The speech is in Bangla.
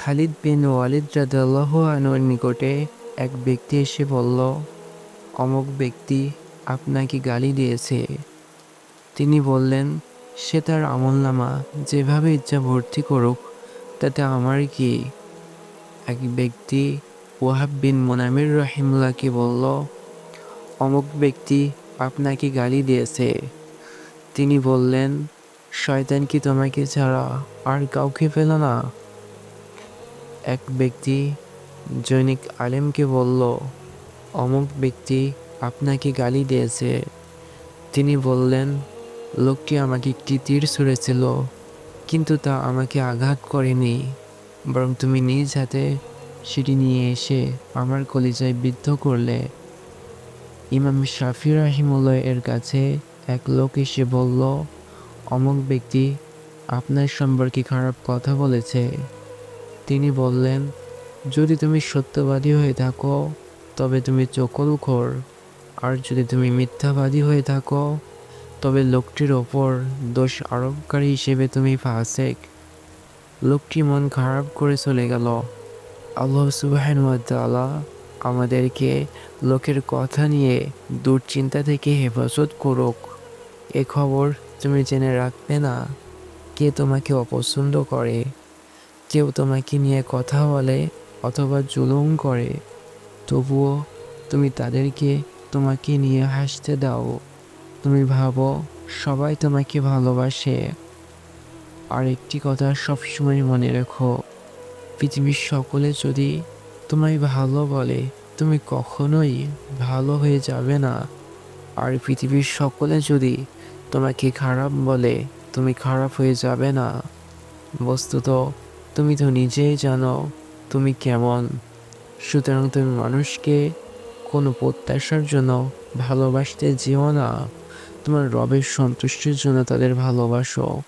খালিদ বিন ওয়ালিদ রাদিয়াল্লাহু আনহুর নিকটে এক ব্যক্তি এসে বলল, অমুক ব্যক্তি আপনাকে গালি দিয়েছে। তিনি বললেন, সে তার আমলনামা যেভাবে ইচ্ছা ভর্তি করুক, তাতে আমার কি? এক ব্যক্তি ওয়াহাব বিন মুনাম্মির রাহিমাহুল্লাহকে বলল, অমুক ব্যক্তি আপনাকে গালি দিয়েছে। তিনি বললেন, শয়তান কি তোমাকে ছাড়া আর কাউকে পেল না? এক ব্যক্তি জনৈক আলেমকে বলল, অমুক ব্যক্তি আপনাকে গালি দিয়েছে। তিনি বললেন, লোকটি আমাকে একটি তীর ছুঁড়েছিল, কিন্তু তা আমাকে আঘাত করেনি, বরং তুমি নিজ হাতে সেটি নিয়ে এসে আমার কলিজায় বিদ্ধ করলে। ইমাম শাফি রাহিমাহুল্লাহ এর কাছে এক লোক এসে বলল, অমুক ব্যক্তি আপনার সম্পর্কে খারাপ কথা বলেছে। তিনি বললেন, যদি তুমি সত্যবাদী হয়ে থাকো তবে তুমি চকলখোর, আর যদি তুমি মিথ্যাবাদী হয়ে থাকো তবে লোকটির ওপর দোষ আরোপকারী হিসেবে তুমি ফাসেক। লোকটি মন খারাপ করে চলে গেল। আল্লাহ সুবহানাহু ওয়া তাআলা আমাদেরকে লোকের কথা নিয়ে দুশ্চিন্তা থেকে হেফাজত করুক। এ খবর তুমি জেনে রাখবে না, কে তোমাকে অপছন্দ করে। কেউ তোমাকে নিয়ে কথা বলে অথবা জুলুম করে, তবুও তুমি তাদেরকে তোমাকে নিয়ে হাসতে দাও। তুমি ভাবো সবাই তোমাকে ভালোবাসে। আর একটি কথা সবসময় মনে রেখো, পৃথিবীর সকলে যদি তোমায় ভালো বলে, তুমি কখনোই ভালো হয়ে যাবে না। আর পৃথিবীর সকলে যদি তোমাকে খারাপ বলে, তুমি খারাপ হয়ে যাবে না। বস্তুত তুমি তো নিজেই জানো তুমি কেমন। সুতরাং তুমি মানুষকে কোনো প্রত্যাশার জন্য ভালোবাসতে যেও না, তোমার রবের সন্তুষ্টির জন্য তাদের ভালোবাসো।